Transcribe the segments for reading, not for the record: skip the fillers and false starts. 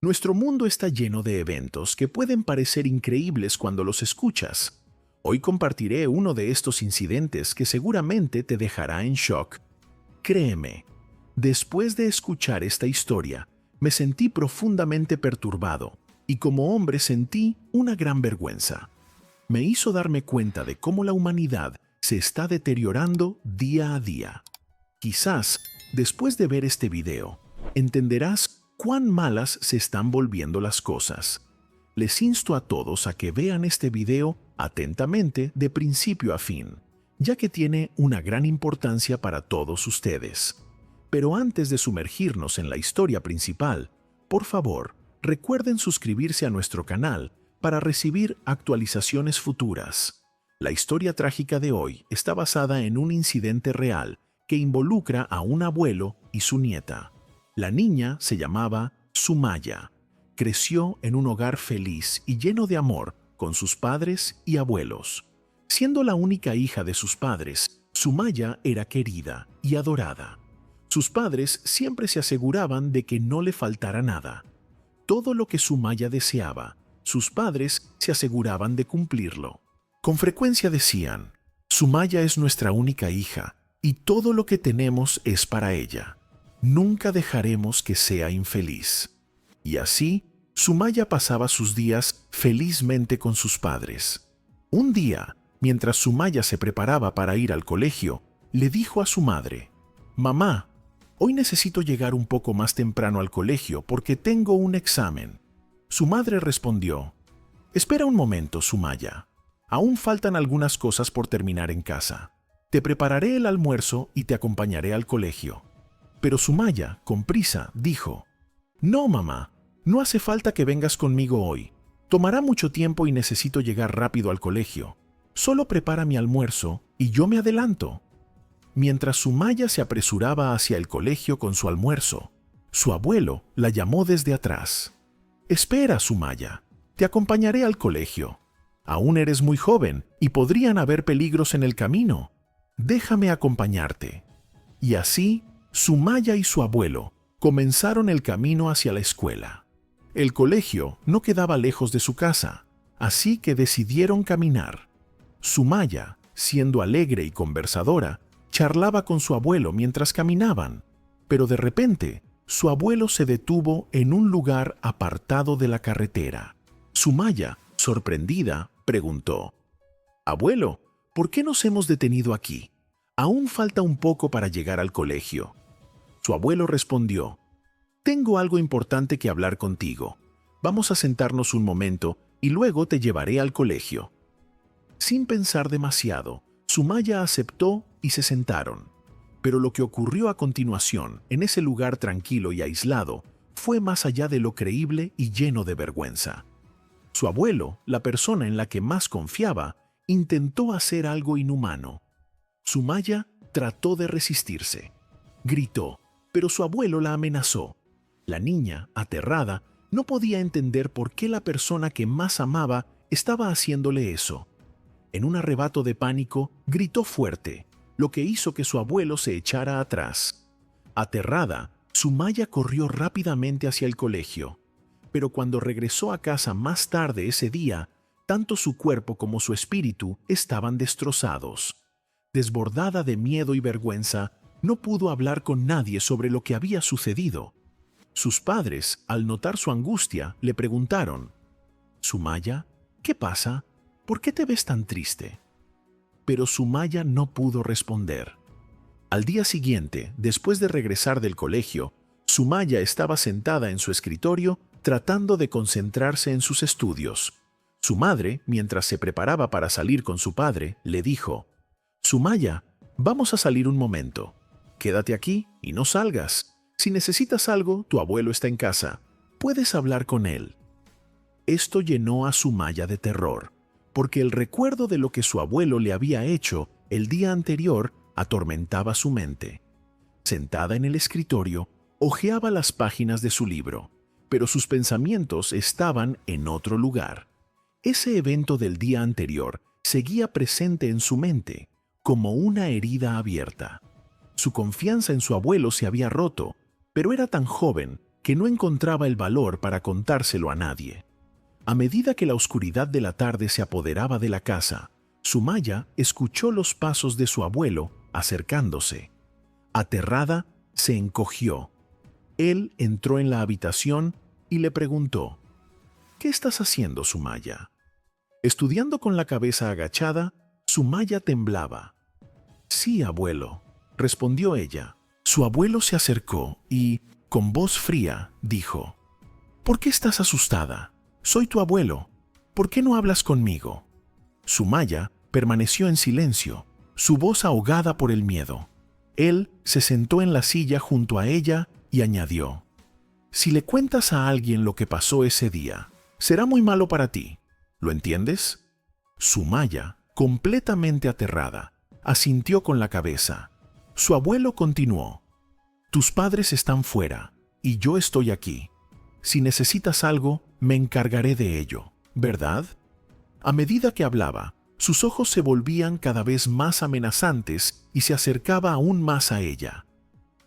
Nuestro mundo está lleno de eventos que pueden parecer increíbles cuando los escuchas. Hoy compartiré uno de estos incidentes que seguramente te dejará en shock. Créeme, después de escuchar esta historia, me sentí profundamente perturbado y como hombre sentí una gran vergüenza. Me hizo darme cuenta de cómo la humanidad se está deteriorando día a día. Quizás, después de ver este video, entenderás cuán malas se están volviendo las cosas. Les insto a todos a que vean este video atentamente de principio a fin, ya que tiene una gran importancia para todos ustedes. Pero antes de sumergirnos en la historia principal, por favor, recuerden suscribirse a nuestro canal para recibir actualizaciones futuras. La historia trágica de hoy está basada en un incidente real que involucra a un abuelo y su nieta. La niña se llamaba Sumaya. Creció en un hogar feliz y lleno de amor con sus padres y abuelos. Siendo la única hija de sus padres, Sumaya era querida y adorada. Sus padres siempre se aseguraban de que no le faltara nada. Todo lo que Sumaya deseaba, sus padres se aseguraban de cumplirlo. Con frecuencia decían, Sumaya es nuestra única hija y todo lo que tenemos es para ella. Nunca dejaremos que sea infeliz. Y así, Sumaya pasaba sus días felizmente con sus padres. Un día, mientras Sumaya se preparaba para ir al colegio, le dijo a su madre, «Mamá, hoy necesito llegar un poco más temprano al colegio porque tengo un examen». Su madre respondió, «Espera un momento, Sumaya. Aún faltan algunas cosas por terminar en casa. Te prepararé el almuerzo y te acompañaré al colegio». Pero Sumaya, con prisa, dijo, «No, mamá, no hace falta que vengas conmigo hoy. Tomará mucho tiempo y necesito llegar rápido al colegio. Solo prepara mi almuerzo y yo me adelanto». Mientras Sumaya se apresuraba hacia el colegio con su almuerzo, su abuelo la llamó desde atrás. «Espera, Sumaya, te acompañaré al colegio. Aún eres muy joven y podrían haber peligros en el camino. Déjame acompañarte». Y así, Sumaya y su abuelo comenzaron el camino hacia la escuela. El colegio no quedaba lejos de su casa, así que decidieron caminar. Sumaya, siendo alegre y conversadora, charlaba con su abuelo mientras caminaban, pero de repente su abuelo se detuvo en un lugar apartado de la carretera. Sumaya, sorprendida, preguntó, «Abuelo, ¿por qué nos hemos detenido aquí? Aún falta un poco para llegar al colegio». Su abuelo respondió, «Tengo algo importante que hablar contigo. Vamos a sentarnos un momento y luego te llevaré al colegio». Sin pensar demasiado, Sumaya aceptó y se sentaron. Pero lo que ocurrió a continuación, en ese lugar tranquilo y aislado, fue más allá de lo creíble y lleno de vergüenza. Su abuelo, la persona en la que más confiaba, intentó hacer algo inhumano. Sumaya trató de resistirse. Gritó, pero su abuelo la amenazó. La niña, aterrada, no podía entender por qué la persona que más amaba estaba haciéndole eso. En un arrebato de pánico, gritó fuerte, lo que hizo que su abuelo se echara atrás. Aterrada, Sumaya corrió rápidamente hacia el colegio. Pero cuando regresó a casa más tarde ese día, tanto su cuerpo como su espíritu estaban destrozados. Desbordada de miedo y vergüenza, no pudo hablar con nadie sobre lo que había sucedido. Sus padres, al notar su angustia, le preguntaron, «Sumaya, ¿qué pasa? ¿Por qué te ves tan triste?». Pero Sumaya no pudo responder. Al día siguiente, después de regresar del colegio, Sumaya estaba sentada en su escritorio tratando de concentrarse en sus estudios. Su madre, mientras se preparaba para salir con su padre, le dijo, «Sumaya, vamos a salir un momento. Quédate aquí y no salgas. Si necesitas algo, tu abuelo está en casa. Puedes hablar con él». Esto llenó a Sumaya de terror, porque el recuerdo de lo que su abuelo le había hecho el día anterior atormentaba su mente. Sentada en el escritorio, hojeaba las páginas de su libro, pero sus pensamientos estaban en otro lugar. Ese evento del día anterior seguía presente en su mente, como una herida abierta. Su confianza en su abuelo se había roto, pero era tan joven que no encontraba el valor para contárselo a nadie. A medida que la oscuridad de la tarde se apoderaba de la casa, Sumaya escuchó los pasos de su abuelo acercándose. Aterrada, se encogió. Él entró en la habitación y le preguntó: «¿Qué estás haciendo, Sumaya?». Estudiando con la cabeza agachada, Sumaya temblaba. «Sí, abuelo», respondió ella. Su abuelo se acercó y, con voz fría, dijo: «¿Por qué estás asustada? Soy tu abuelo. ¿Por qué no hablas conmigo?». Sumaya permaneció en silencio, su voz ahogada por el miedo. Él se sentó en la silla junto a ella y añadió: «Si le cuentas a alguien lo que pasó ese día, será muy malo para ti. ¿Lo entiendes?». Sumaya, completamente aterrada, asintió con la cabeza. Su abuelo continuó: «Tus padres están fuera y yo estoy aquí. Si necesitas algo, me encargaré de ello, ¿verdad?». A medida que hablaba, sus ojos se volvían cada vez más amenazantes y se acercaba aún más a ella.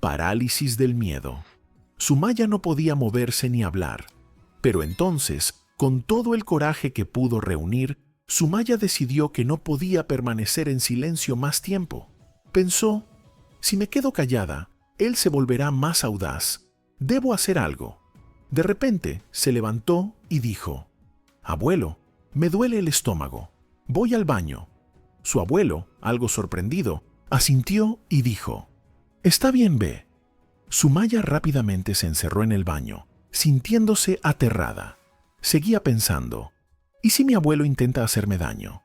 Parálisis del miedo. Sumaya no podía moverse ni hablar. Pero entonces, con todo el coraje que pudo reunir, Sumaya decidió que no podía permanecer en silencio más tiempo. Pensó: «Si me quedo callada, él se volverá más audaz. Debo hacer algo». De repente, se levantó y dijo: «Abuelo, me duele el estómago. Voy al baño». Su abuelo, algo sorprendido, asintió y dijo: «Está bien, ve». Sumaya rápidamente se encerró en el baño, sintiéndose aterrada. Seguía pensando: ¿y si mi abuelo intenta hacerme daño?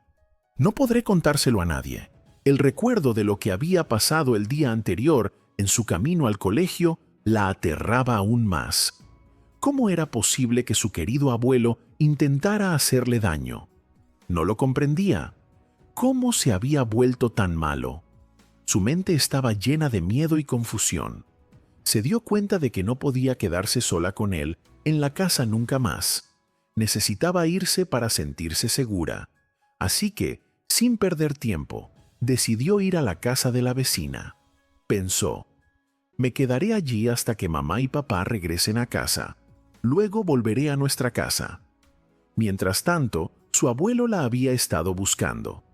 No podré contárselo a nadie. El recuerdo de lo que había pasado el día anterior en su camino al colegio la aterraba aún más. ¿Cómo era posible que su querido abuelo intentara hacerle daño? No lo comprendía. ¿Cómo se había vuelto tan malo? Su mente estaba llena de miedo y confusión. Se dio cuenta de que no podía quedarse sola con él en la casa nunca más. Necesitaba irse para sentirse segura. Así que, sin perder tiempo, decidió ir a la casa de la vecina. Pensó: «Me quedaré allí hasta que mamá y papá regresen a casa. Luego volveré a nuestra casa». Mientras tanto, su abuelo la había estado buscando.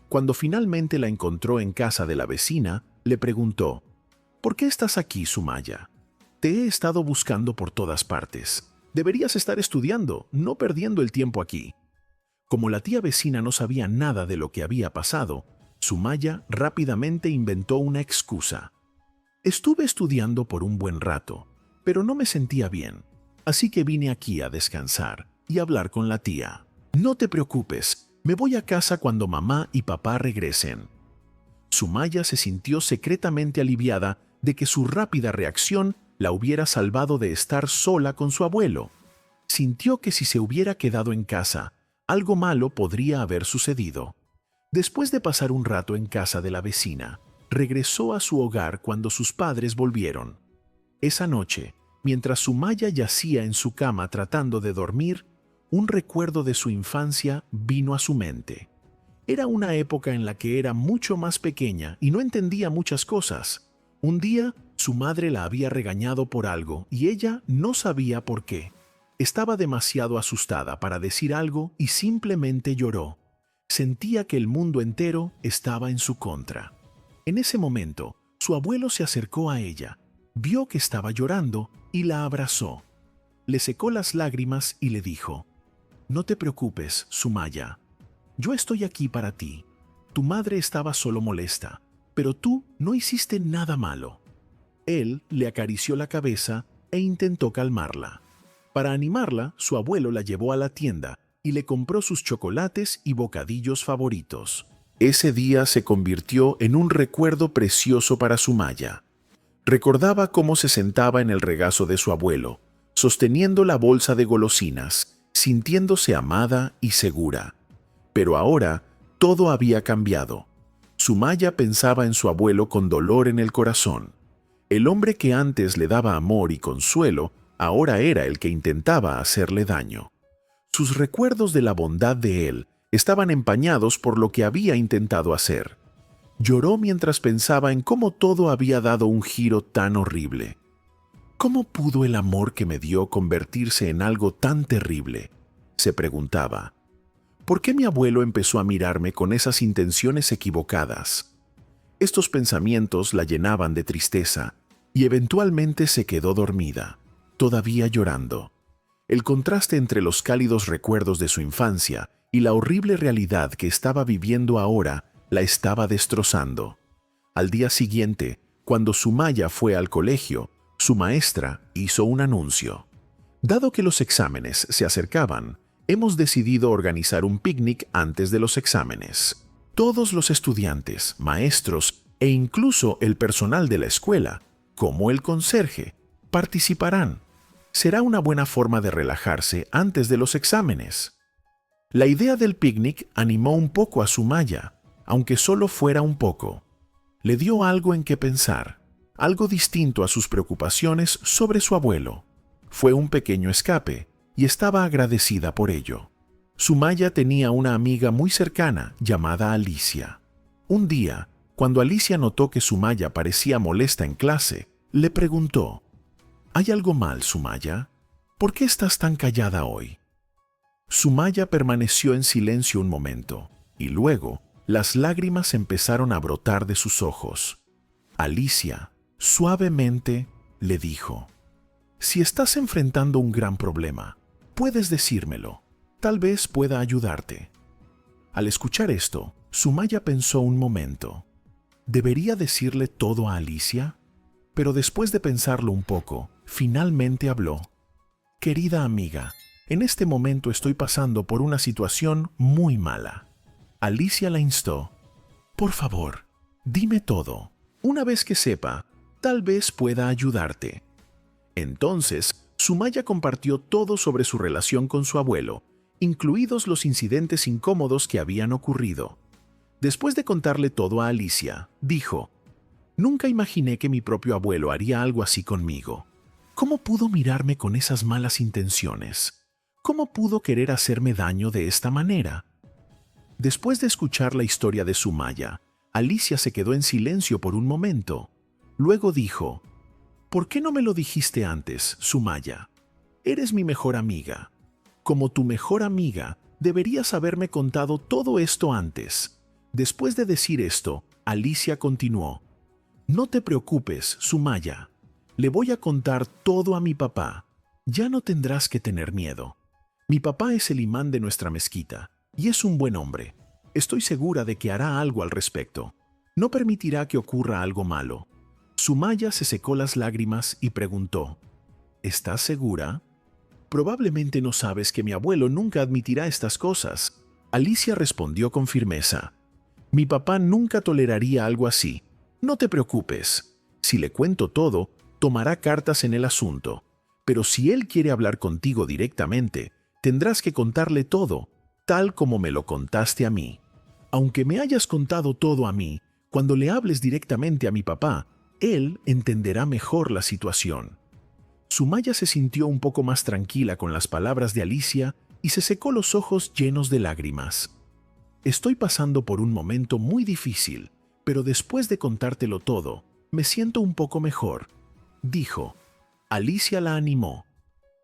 Cuando finalmente la encontró en casa de la vecina, le preguntó: «¿Por qué estás aquí, Sumaya? Te he estado buscando por todas partes. Deberías estar estudiando, no perdiendo el tiempo aquí». Como la tía vecina no sabía nada de lo que había pasado, Sumaya rápidamente inventó una excusa. «Estuve estudiando por un buen rato, pero no me sentía bien, así que vine aquí a descansar y hablar con la tía. No te preocupes, me voy a casa cuando mamá y papá regresen». Sumaya se sintió secretamente aliviada de que su rápida reacción la hubiera salvado de estar sola con su abuelo. Sintió que si se hubiera quedado en casa, algo malo podría haber sucedido. Después de pasar un rato en casa de la vecina, regresó a su hogar cuando sus padres volvieron. Esa noche, mientras Sumaya yacía en su cama tratando de dormir, un recuerdo de su infancia vino a su mente. Era una época en la que era mucho más pequeña y no entendía muchas cosas. Un día, su madre la había regañado por algo y ella no sabía por qué. Estaba demasiado asustada para decir algo y simplemente lloró. Sentía que el mundo entero estaba en su contra. En ese momento, su abuelo se acercó a ella, vio que estaba llorando y la abrazó. Le secó las lágrimas y le dijo: «No te preocupes, Sumaya. Yo estoy aquí para ti. Tu madre estaba solo molesta, pero tú no hiciste nada malo». Él le acarició la cabeza e intentó calmarla. Para animarla, su abuelo la llevó a la tienda y le compró sus chocolates y bocadillos favoritos. Ese día se convirtió en un recuerdo precioso para Sumaya. Recordaba cómo se sentaba en el regazo de su abuelo, sosteniendo la bolsa de golosinas, sintiéndose amada y segura. Pero ahora todo había cambiado. Sumaya pensaba en su abuelo con dolor en el corazón. El hombre que antes le daba amor y consuelo, ahora era el que intentaba hacerle daño. Sus recuerdos de la bondad de él estaban empañados por lo que había intentado hacer. Lloró mientras pensaba en cómo todo había dado un giro tan horrible. ¿Cómo pudo el amor que me dio convertirse en algo tan terrible? Se preguntaba. ¿Por qué mi abuelo empezó a mirarme con esas intenciones equivocadas? Estos pensamientos la llenaban de tristeza y eventualmente se quedó dormida, todavía llorando. El contraste entre los cálidos recuerdos de su infancia y la horrible realidad que estaba viviendo ahora la estaba destrozando. Al día siguiente, cuando Sumaya fue al colegio, su maestra hizo un anuncio. Dado que los exámenes se acercaban, hemos decidido organizar un picnic antes de los exámenes. Todos los estudiantes, maestros e incluso el personal de la escuela, como el conserje, participarán. Será una buena forma de relajarse antes de los exámenes. La idea del picnic animó un poco a Sumaya, aunque solo fuera un poco. Le dio algo en qué pensar, algo distinto a sus preocupaciones sobre su abuelo. Fue un pequeño escape, y estaba agradecida por ello. Sumaya tenía una amiga muy cercana llamada Alicia. Un día, cuando Alicia notó que Sumaya parecía molesta en clase, le preguntó: ¿Hay algo mal, Sumaya? ¿Por qué estás tan callada hoy? Sumaya permaneció en silencio un momento, y luego las lágrimas empezaron a brotar de sus ojos. Alicia, suavemente, le dijo: Si estás enfrentando un gran problema, puedes decírmelo. Tal vez pueda ayudarte. Al escuchar esto, Sumaya pensó un momento. ¿Debería decirle todo a Alicia? Pero después de pensarlo un poco, finalmente habló. Querida amiga, en este momento estoy pasando por una situación muy mala. Alicia la instó. Por favor, dime todo. Una vez que sepa, tal vez pueda ayudarte. Entonces, Sumaya compartió todo sobre su relación con su abuelo, incluidos los incidentes incómodos que habían ocurrido. Después de contarle todo a Alicia, dijo: Nunca imaginé que mi propio abuelo haría algo así conmigo. ¿Cómo pudo mirarme con esas malas intenciones? ¿Cómo pudo querer hacerme daño de esta manera? Después de escuchar la historia de Sumaya, Alicia se quedó en silencio por un momento. Luego dijo: ¿Por qué no me lo dijiste antes, Sumaya? Eres mi mejor amiga. Como tu mejor amiga, deberías haberme contado todo esto antes. Después de decir esto, Alicia continuó: No te preocupes, Sumaya. Le voy a contar todo a mi papá. Ya no tendrás que tener miedo. Mi papá es el imán de nuestra mezquita y es un buen hombre. Estoy segura de que hará algo al respecto. No permitirá que ocurra algo malo. Sumaya se secó las lágrimas y preguntó: ¿Estás segura? Probablemente no sabes que mi abuelo nunca admitirá estas cosas. Alicia respondió con firmeza: Mi papá nunca toleraría algo así. No te preocupes. Si le cuento todo, tomará cartas en el asunto. Pero si él quiere hablar contigo directamente, tendrás que contarle todo, tal como me lo contaste a mí. Aunque me hayas contado todo a mí, cuando le hables directamente a mi papá, él entenderá mejor la situación. Sumaya se sintió un poco más tranquila con las palabras de Alicia y se secó los ojos llenos de lágrimas. Estoy pasando por un momento muy difícil, pero después de contártelo todo, me siento un poco mejor, dijo. Alicia la animó.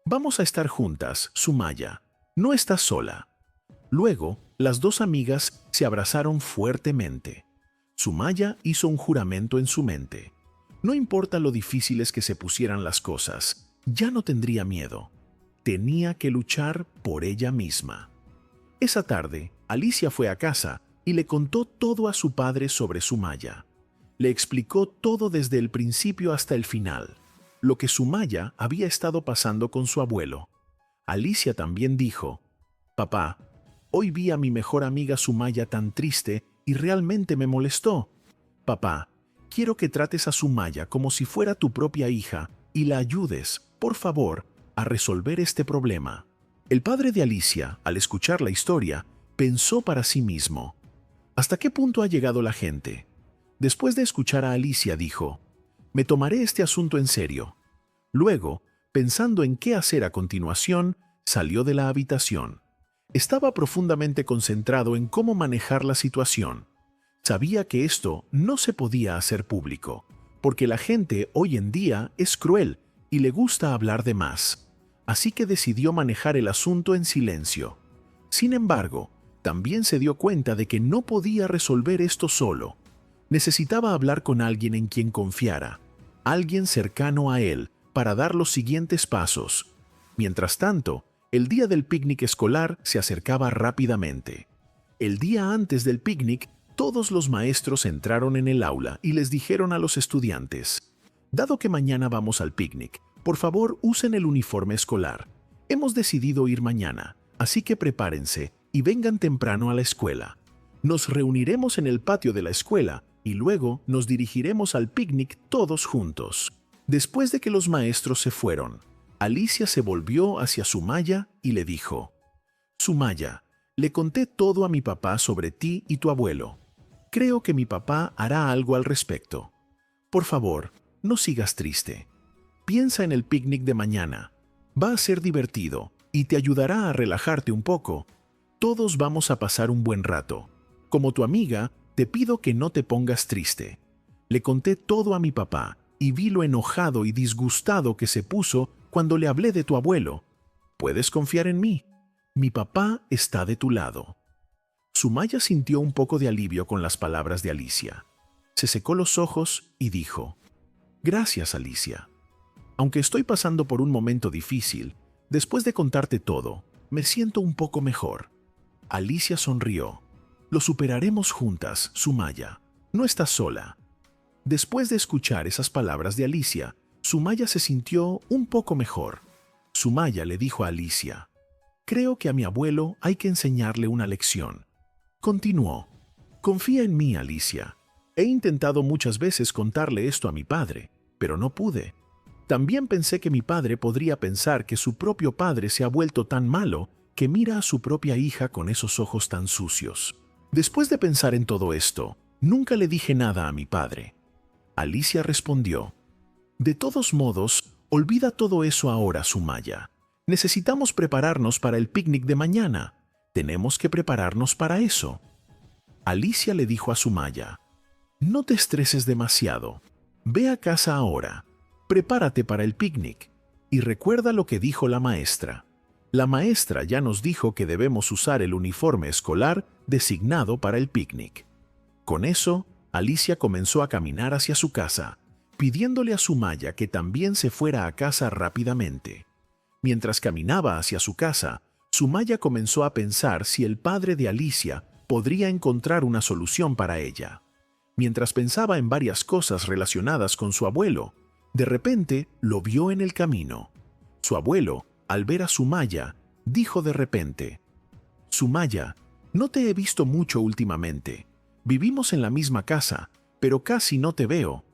Vamos a estar juntas, Sumaya. No estás sola. Luego, las dos amigas se abrazaron fuertemente. Sumaya hizo un juramento en su mente. No importa lo difíciles que se pusieran las cosas, ya no tendría miedo. Tenía que luchar por ella misma. Esa tarde, Alicia fue a casa y le contó todo a su padre sobre Sumaya. Le explicó todo desde el principio hasta el final, lo que Sumaya había estado pasando con su abuelo. Alicia también dijo: Papá, hoy vi a mi mejor amiga Sumaya tan triste y realmente me molestó. Papá, quiero que trates a Sumaya como si fuera tu propia hija y la ayudes, por favor, a resolver este problema. El padre de Alicia, al escuchar la historia, pensó para sí mismo: ¿hasta qué punto ha llegado la gente? Después de escuchar a Alicia, dijo: me tomaré este asunto en serio. Luego, pensando en qué hacer a continuación, salió de la habitación. Estaba profundamente concentrado en cómo manejar la situación. Sabía que esto no se podía hacer público, porque la gente hoy en día es cruel y le gusta hablar de más, así que decidió manejar el asunto en silencio. Sin embargo, también se dio cuenta de que no podía resolver esto solo. Necesitaba hablar con alguien en quien confiara, alguien cercano a él, para dar los siguientes pasos. Mientras tanto, el día del picnic escolar se acercaba rápidamente. El día antes del picnic, todos los maestros entraron en el aula y les dijeron a los estudiantes: «Dado que mañana vamos al picnic, por favor usen el uniforme escolar. Hemos decidido ir mañana, así que prepárense y vengan temprano a la escuela. Nos reuniremos en el patio de la escuela y luego nos dirigiremos al picnic todos juntos». Después de que los maestros se fueron, Alicia se volvió hacia Sumaya y le dijo: «Sumaya, le conté todo a mi papá sobre ti y tu abuelo. Creo que mi papá hará algo al respecto. Por favor, no sigas triste. Piensa en el picnic de mañana. Va a ser divertido y te ayudará a relajarte un poco. Todos vamos a pasar un buen rato. Como tu amiga, te pido que no te pongas triste». Le conté todo a mi papá y vi lo enojado y disgustado que se puso cuando le hablé de tu abuelo. Puedes confiar en mí. Mi papá está de tu lado. Sumaya sintió un poco de alivio con las palabras de Alicia. Se secó los ojos y dijo: «Gracias, Alicia. Aunque estoy pasando por un momento difícil, después de contarte todo, me siento un poco mejor». Alicia sonrió. «Lo superaremos juntas, Sumaya. No estás sola». Después de escuchar esas palabras de Alicia, Sumaya se sintió un poco mejor. Sumaya le dijo a Alicia: «Creo que a mi abuelo hay que enseñarle una lección». Continuó: «Confía en mí, Alicia. He intentado muchas veces contarle esto a mi padre, pero no pude. También pensé que mi padre podría pensar que su propio padre se ha vuelto tan malo que mira a su propia hija con esos ojos tan sucios. Después de pensar en todo esto, nunca le dije nada a mi padre». Alicia respondió: «De todos modos, olvida todo eso ahora, Sumaya. Necesitamos prepararnos para el picnic de mañana. Tenemos que prepararnos para eso». Alicia le dijo a Sumaya: «No te estreses demasiado. Ve a casa ahora. Prepárate para el picnic. Y recuerda lo que dijo la maestra. La maestra ya nos dijo que debemos usar el uniforme escolar designado para el picnic». Con eso, Alicia comenzó a caminar hacia su casa, pidiéndole a Sumaya que también se fuera a casa rápidamente. Mientras caminaba hacia su casa, Sumaya comenzó a pensar si el padre de Alicia podría encontrar una solución para ella. Mientras pensaba en varias cosas relacionadas con su abuelo, de repente lo vio en el camino. Su abuelo, al ver a Sumaya, dijo de repente: «Sumaya, no te he visto mucho últimamente. Vivimos en la misma casa, pero casi no te veo».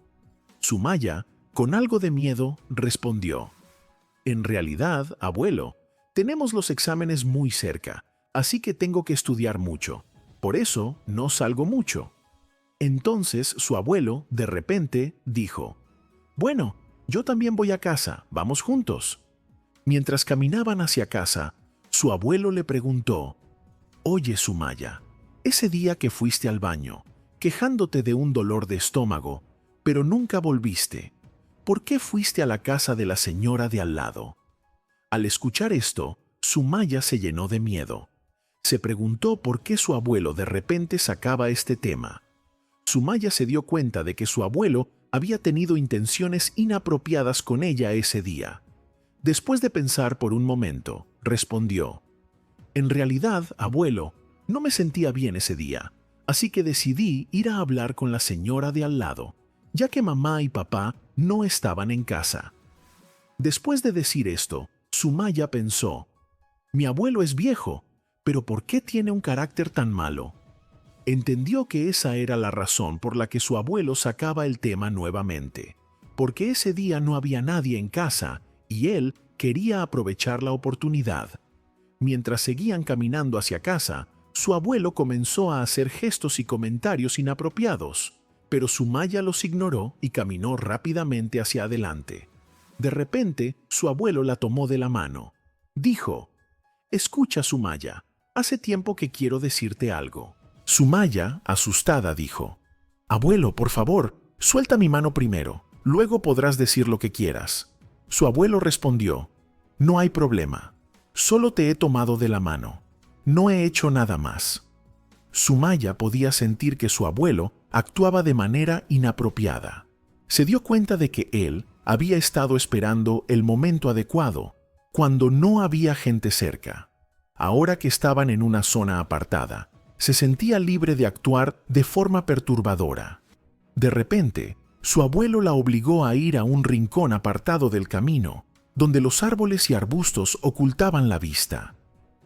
Sumaya, con algo de miedo, respondió: «En realidad, abuelo, tenemos los exámenes muy cerca, así que tengo que estudiar mucho. Por eso no salgo mucho». Entonces su abuelo, de repente, dijo: «Bueno, yo también voy a casa, vamos juntos». Mientras caminaban hacia casa, su abuelo le preguntó: «Oye, Sumaya, ese día que fuiste al baño, quejándote de un dolor de estómago, pero nunca volviste, ¿por qué fuiste a la casa de la señora de al lado?». Al escuchar esto, Sumaya se llenó de miedo. Se preguntó por qué su abuelo de repente sacaba este tema. Sumaya se dio cuenta de que su abuelo había tenido intenciones inapropiadas con ella ese día. Después de pensar por un momento, respondió: «En realidad, abuelo, no me sentía bien ese día, así que decidí ir a hablar con la señora de al lado, ya que mamá y papá no estaban en casa». Después de decir esto, Sumaya pensó: «Mi abuelo es viejo, pero ¿por qué tiene un carácter tan malo?». Entendió que esa era la razón por la que su abuelo sacaba el tema nuevamente, porque ese día no había nadie en casa y él quería aprovechar la oportunidad. Mientras seguían caminando hacia casa, su abuelo comenzó a hacer gestos y comentarios inapropiados, pero Sumaya los ignoró y caminó rápidamente hacia adelante. De repente, su abuelo la tomó de la mano. Dijo: «Escucha, Sumaya, hace tiempo que quiero decirte algo». Sumaya, asustada, dijo: «Abuelo, por favor, suelta mi mano primero, luego podrás decir lo que quieras». Su abuelo respondió: «No hay problema. Solo te he tomado de la mano. No he hecho nada más». Sumaya podía sentir que su abuelo actuaba de manera inapropiada. Se dio cuenta de que él había estado esperando el momento adecuado, cuando no había gente cerca. Ahora que estaban en una zona apartada, se sentía libre de actuar de forma perturbadora. De repente, su abuelo la obligó a ir a un rincón apartado del camino, donde los árboles y arbustos ocultaban la vista.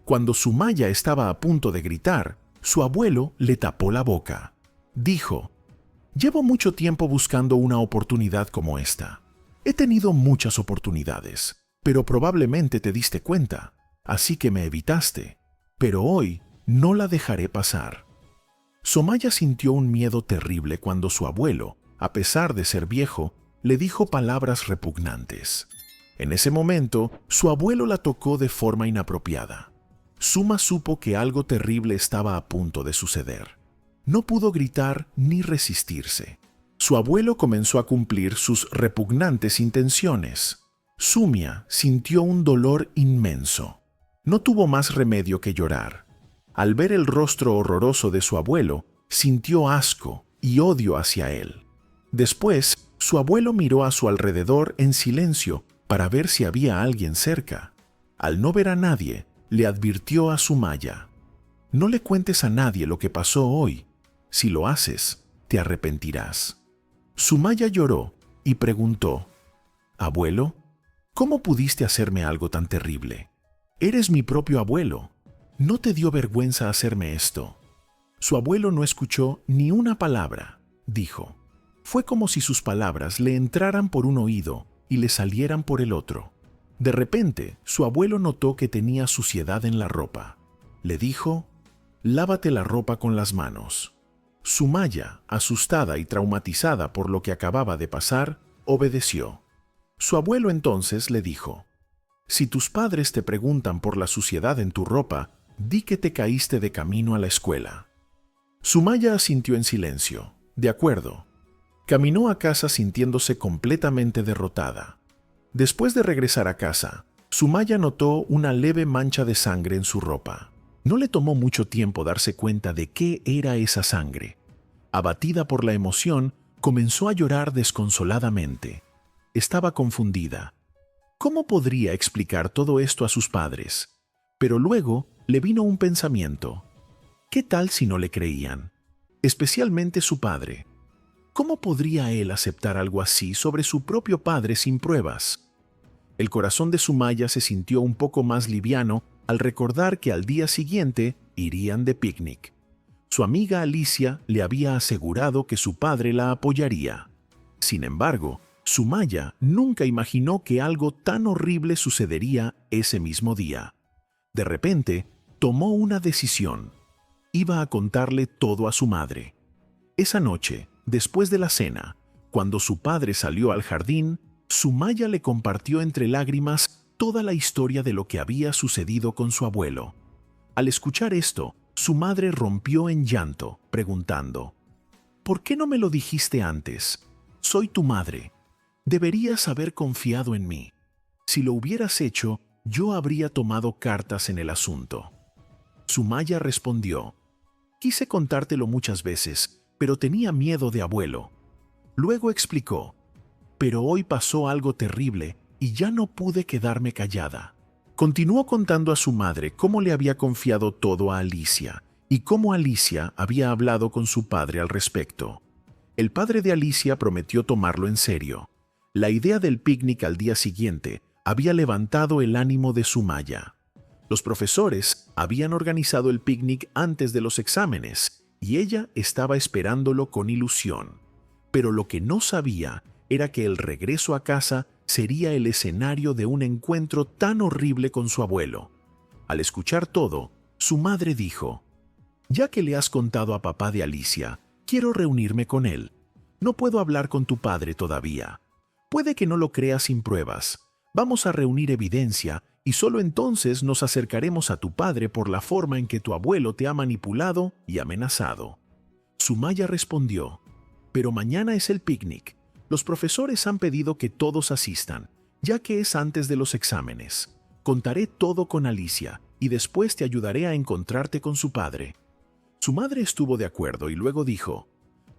Cuando Sumaya estaba a punto de gritar, su abuelo le tapó la boca. Dijo: «Llevo mucho tiempo buscando una oportunidad como esta. He tenido muchas oportunidades, pero probablemente te diste cuenta, así que me evitaste. Pero hoy no la dejaré pasar». Sumaya sintió un miedo terrible cuando su abuelo, a pesar de ser viejo, le dijo palabras repugnantes. En ese momento, su abuelo la tocó de forma inapropiada. Suma supo que algo terrible estaba a punto de suceder. No pudo gritar ni resistirse. Su abuelo comenzó a cumplir sus repugnantes intenciones. Sumia sintió un dolor inmenso. No tuvo más remedio que llorar. Al ver el rostro horroroso de su abuelo, sintió asco y odio hacia él. Después, su abuelo miró a su alrededor en silencio para ver si había alguien cerca. Al no ver a nadie, le advirtió a Sumaya: «No le cuentes a nadie lo que pasó hoy. Si lo haces, te arrepentirás». Sumaya lloró y preguntó: «Abuelo, ¿cómo pudiste hacerme algo tan terrible? Eres mi propio abuelo. ¿No te dio vergüenza hacerme esto?». Su abuelo no escuchó ni una palabra. Dijo: «Fue como si sus palabras le entraran por un oído y le salieran por el otro». De repente, su abuelo notó que tenía suciedad en la ropa. Le dijo: «Lávate la ropa con las manos». Sumaya, asustada y traumatizada por lo que acababa de pasar, obedeció. Su abuelo entonces le dijo: «Si tus padres te preguntan por la suciedad en tu ropa, di que te caíste de camino a la escuela». Sumaya asintió en silencio. «De acuerdo». Caminó a casa sintiéndose completamente derrotada. Después de regresar a casa, Sumaya notó una leve mancha de sangre en su ropa. No le tomó mucho tiempo darse cuenta de qué era esa sangre. Abatida por la emoción, comenzó a llorar desconsoladamente. Estaba confundida. ¿Cómo podría explicar todo esto a sus padres? Pero luego le vino un pensamiento. ¿Qué tal si no le creían? Especialmente su padre. ¿Cómo podría él aceptar algo así sobre su propio padre sin pruebas? El corazón de Sumaya se sintió un poco más liviano al recordar que al día siguiente irían de picnic. Su amiga Alicia le había asegurado que su padre la apoyaría. Sin embargo, Sumaya nunca imaginó que algo tan horrible sucedería ese mismo día. De repente, tomó una decisión. Iba a contarle todo a su madre. Esa noche, después de la cena, cuando su padre salió al jardín, Sumaya le compartió entre lágrimas toda la historia de lo que había sucedido con su abuelo. Al escuchar esto, su madre rompió en llanto, preguntando: «¿Por qué no me lo dijiste antes? Soy tu madre. Deberías haber confiado en mí. Si lo hubieras hecho, yo habría tomado cartas en el asunto». Sumaya respondió: «Quise contártelo muchas veces, pero tenía miedo de abuelo». Luego explicó: «Pero hoy pasó algo terrible y ya no pude quedarme callada». Continuó contando a su madre cómo le había confiado todo a Alicia y cómo Alicia había hablado con su padre al respecto. El padre de Alicia prometió tomarlo en serio. La idea del picnic al día siguiente había levantado el ánimo de Sumaya. Los profesores habían organizado el picnic antes de los exámenes y ella estaba esperándolo con ilusión. Pero lo que no sabía era que el regreso a casa sería el escenario de un encuentro tan horrible con su abuelo. Al escuchar todo, su madre dijo: «Ya que le has contado a papá de Alicia, quiero reunirme con él. No puedo hablar con tu padre todavía. Puede que no lo creas sin pruebas. Vamos a reunir evidencia y solo entonces nos acercaremos a tu padre por la forma en que tu abuelo te ha manipulado y amenazado». Sumaya respondió: «Pero mañana es el picnic. Los profesores han pedido que todos asistan. ya que es antes de los exámenes. Contaré todo con Alicia y después te ayudaré a encontrarte con su padre. Su madre estuvo de acuerdo y luego dijo: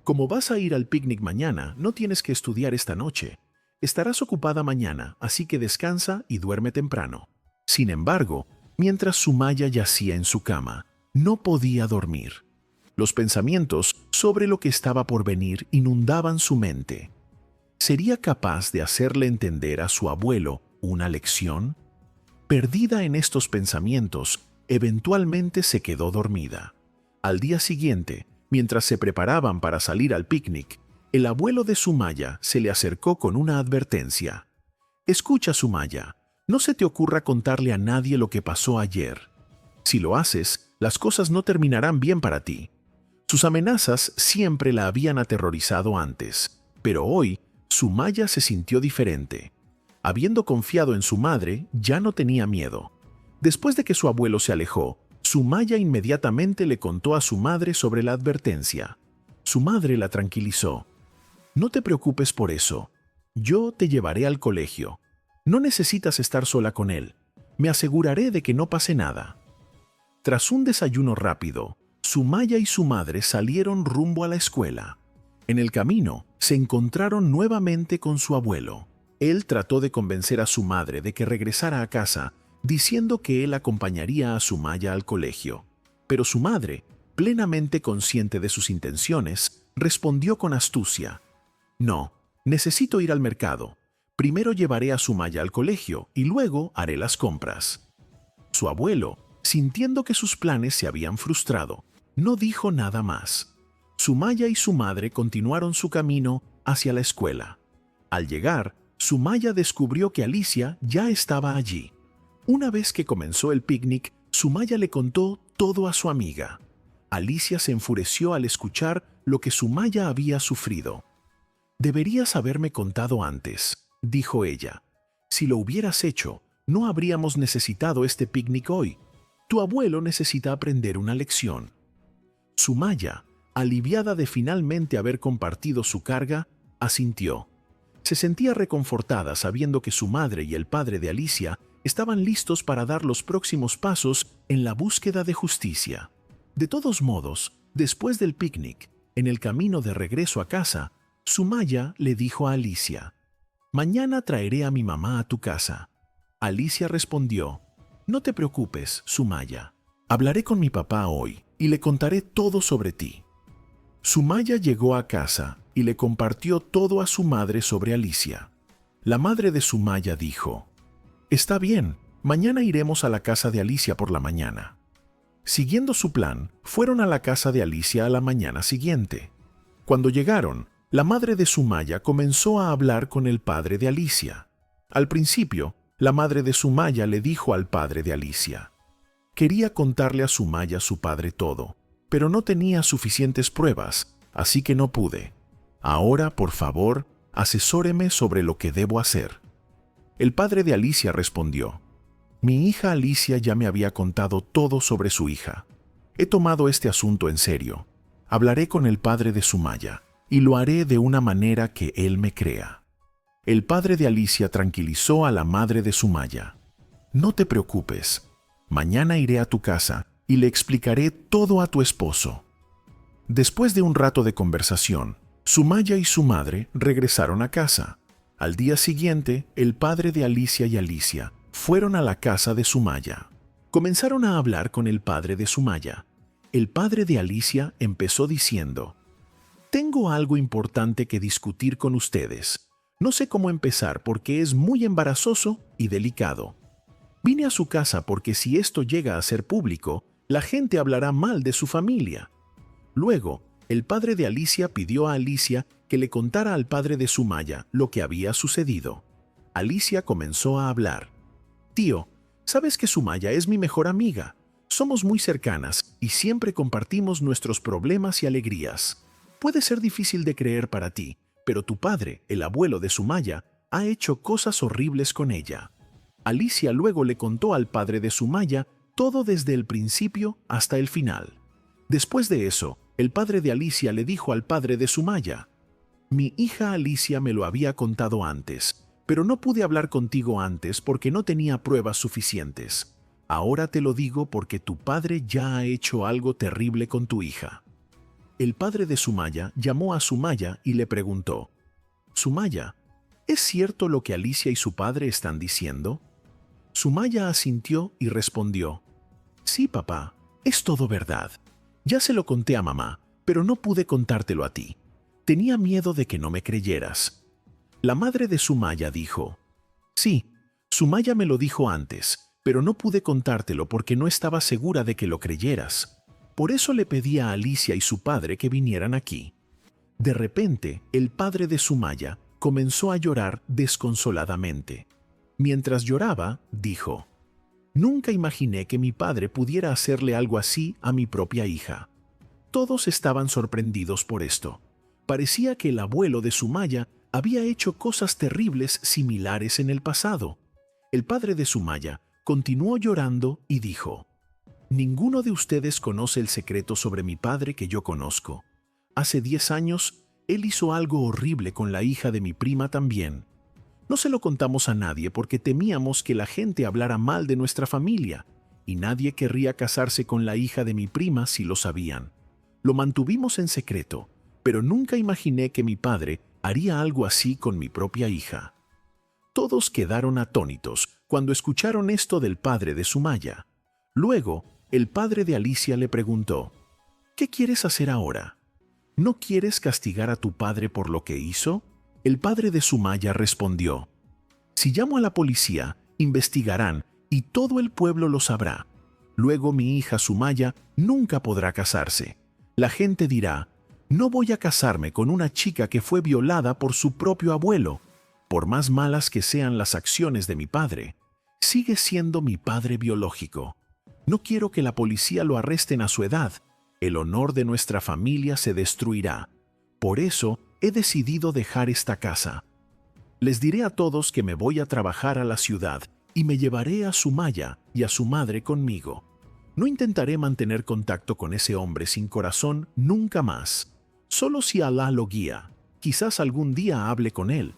como vas a ir al picnic mañana, no tienes que estudiar esta noche. Estarás ocupada mañana, así que descansa y duerme temprano. Sin embargo, mientras Sumaya yacía en su cama, no podía dormir. Los pensamientos sobre lo que estaba por venir inundaban su mente. ¿Sería capaz de hacerle entender a su abuelo una lección? Perdida en estos pensamientos, eventualmente se quedó dormida. Al día siguiente, mientras se preparaban para salir al picnic, el abuelo de Sumaya se le acercó con una advertencia. Escucha, Sumaya, no se te ocurra contarle a nadie lo que pasó ayer. Si lo haces, las cosas no terminarán bien para ti. Sus amenazas siempre la habían aterrorizado antes, pero hoy Sumaya se sintió diferente. Habiendo confiado en su madre, ya no tenía miedo. Después de que su abuelo se alejó, Sumaya inmediatamente le contó a su madre sobre la advertencia. Su madre la tranquilizó. No te preocupes por eso. Yo te llevaré al colegio. No necesitas estar sola con él. Me aseguraré de que no pase nada. Tras un desayuno rápido, Sumaya y su madre salieron rumbo a la escuela. En el camino, se encontraron nuevamente con su abuelo. Él trató de convencer a su madre de que regresara a casa, diciendo que él acompañaría a Sumaya al colegio. Pero su madre, plenamente consciente de sus intenciones, respondió con astucia: no, necesito ir al mercado. Primero llevaré a Sumaya al colegio y luego haré las compras. Su abuelo, sintiendo que sus planes se habían frustrado, no dijo nada más. Sumaya y su madre continuaron su camino hacia la escuela. Al llegar, Sumaya descubrió que Alicia ya estaba allí. Una vez que comenzó el picnic, Sumaya le contó todo a su amiga. Alicia se enfureció al escuchar lo que Sumaya había sufrido. «Deberías haberme contado antes», dijo ella. «Si lo hubieras hecho, no habríamos necesitado este picnic hoy. Tu abuelo necesita aprender una lección». Sumaya, aliviada de finalmente haber compartido su carga, asintió. Se sentía reconfortada sabiendo que su madre y el padre de Alicia estaban listos para dar los próximos pasos en la búsqueda de justicia. De todos modos, después del picnic, en el camino de regreso a casa, Sumaya le dijo a Alicia: «Mañana traeré a mi mamá a tu casa». Alicia respondió: «No te preocupes, Sumaya. Hablaré con mi papá hoy y le contaré todo sobre ti». Sumaya llegó a casa y le compartió todo a su madre sobre Alicia. La madre de Sumaya dijo: «Está bien, mañana iremos a la casa de Alicia por la mañana». Siguiendo su plan, fueron a la casa de Alicia a la mañana siguiente. Cuando llegaron, la madre de Sumaya comenzó a hablar con el padre de Alicia. Al principio, la madre de Sumaya le dijo al padre de Alicia: «Quería contarle a Sumaya su padre todo, pero no tenía suficientes pruebas, así que no pude. Ahora, por favor, asesóreme sobre lo que debo hacer». El padre de Alicia respondió: «Mi hija Alicia ya me había contado todo sobre su hija. He tomado este asunto en serio. Hablaré con el padre de Sumaya y lo haré de una manera que él me crea». El padre de Alicia tranquilizó a la madre de Sumaya. «No te preocupes. Mañana iré a tu casa y le explicaré todo a tu esposo». Después de un rato de conversación, Sumaya y su madre regresaron a casa. Al día siguiente, el padre de Alicia y Alicia fueron a la casa de Sumaya. Comenzaron a hablar con el padre de Sumaya. El padre de Alicia empezó diciendo: «Tengo algo importante que discutir con ustedes. No sé cómo empezar porque es muy embarazoso y delicado. Vine a su casa porque si esto llega a ser público, la gente hablará mal de su familia». Luego, el padre de Alicia pidió a Alicia que le contara al padre de Sumaya lo que había sucedido. Alicia comenzó a hablar. «Tío, sabes que Sumaya es mi mejor amiga. Somos muy cercanas y siempre compartimos nuestros problemas y alegrías. Puede ser difícil de creer para ti, pero tu padre, el abuelo de Sumaya, ha hecho cosas horribles con ella». Alicia luego le contó al padre de Sumaya todo desde el principio hasta el final. Después de eso, el padre de Alicia le dijo al padre de Sumaya: «Mi hija Alicia me lo había contado antes, pero no pude hablar contigo antes porque no tenía pruebas suficientes. Ahora te lo digo porque tu padre ya ha hecho algo terrible con tu hija. El padre de Sumaya llamó a Sumaya y le preguntó: Sumaya, ¿es cierto lo que Alicia y su padre están diciendo? Sumaya asintió y respondió: Sí, papá, es todo verdad. Ya se lo conté a mamá, pero no pude contártelo a ti. Tenía miedo de que no me creyeras. La madre de Sumaya dijo: Sí, Sumaya me lo dijo antes, pero no pude contártelo porque no estaba segura de que lo creyeras. Por eso le pedí a Alicia y su padre que vinieran aquí. De repente, el padre de Sumaya comenzó a llorar desconsoladamente. Mientras lloraba, dijo: Nunca imaginé que mi padre pudiera hacerle algo así a mi propia hija. Todos estaban sorprendidos por esto. Parecía que el abuelo de Sumaya había hecho cosas terribles similares en el pasado. El padre de Sumaya continuó llorando y dijo: Ninguno de ustedes conoce el secreto sobre mi padre que yo conozco. Hace 10 años, él hizo algo horrible con la hija de mi prima también. No se lo contamos a nadie porque temíamos que la gente hablara mal de nuestra familia, y nadie querría casarse con la hija de mi prima si lo sabían. Lo mantuvimos en secreto, pero nunca imaginé que mi padre haría algo así con mi propia hija. Todos quedaron atónitos cuando escucharon esto del padre de Sumaya. Luego, el padre de Alicia le preguntó: ¿Qué quieres hacer ahora? ¿No quieres castigar a tu padre por lo que hizo? El padre de Sumaya respondió: Si llamo a la policía, investigarán y todo el pueblo lo sabrá. Luego mi hija Sumaya nunca podrá casarse. La gente dirá: no voy a casarme con una chica que fue violada por su propio abuelo. Por más malas que sean las acciones de mi padre, sigue siendo mi padre biológico. No quiero que la policía lo arresten a su edad. El honor de nuestra familia se destruirá. Por eso he decidido dejar esta casa. Les diré a todos que me voy a trabajar a la ciudad y me llevaré a Sumaya y a su madre conmigo. No intentaré mantener contacto con ese hombre sin corazón nunca más. Solo si Alá lo guía, quizás algún día hable con él.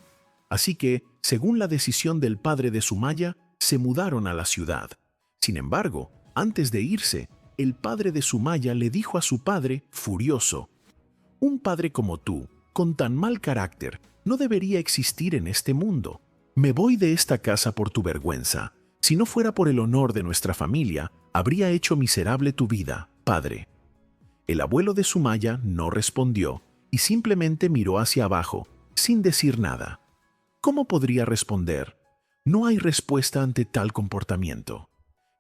Así que, según la decisión del padre de Sumaya, se mudaron a la ciudad. Sin embargo, antes de irse, el padre de Sumaya le dijo a su padre, furioso: Un padre como tú, con tan mal carácter, no debería existir en este mundo. Me voy de esta casa por tu vergüenza. Si no fuera por el honor de nuestra familia, habría hecho miserable tu vida, padre. El abuelo de Sumaya no respondió y simplemente miró hacia abajo, sin decir nada. ¿Cómo podría responder? No hay respuesta ante tal comportamiento.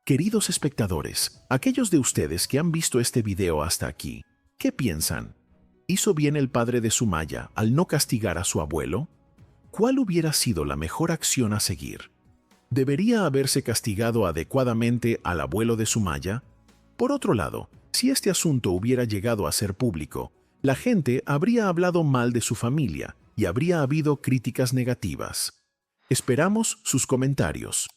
Queridos espectadores, aquellos de ustedes que han visto este video hasta aquí, ¿qué piensan? ¿Hizo bien el padre de Sumaya al no castigar a su abuelo? ¿Cuál hubiera sido la mejor acción a seguir? ¿Debería haberse castigado adecuadamente al abuelo de Sumaya? Por otro lado, si este asunto hubiera llegado a ser público, la gente habría hablado mal de su familia y habría habido críticas negativas. Esperamos sus comentarios.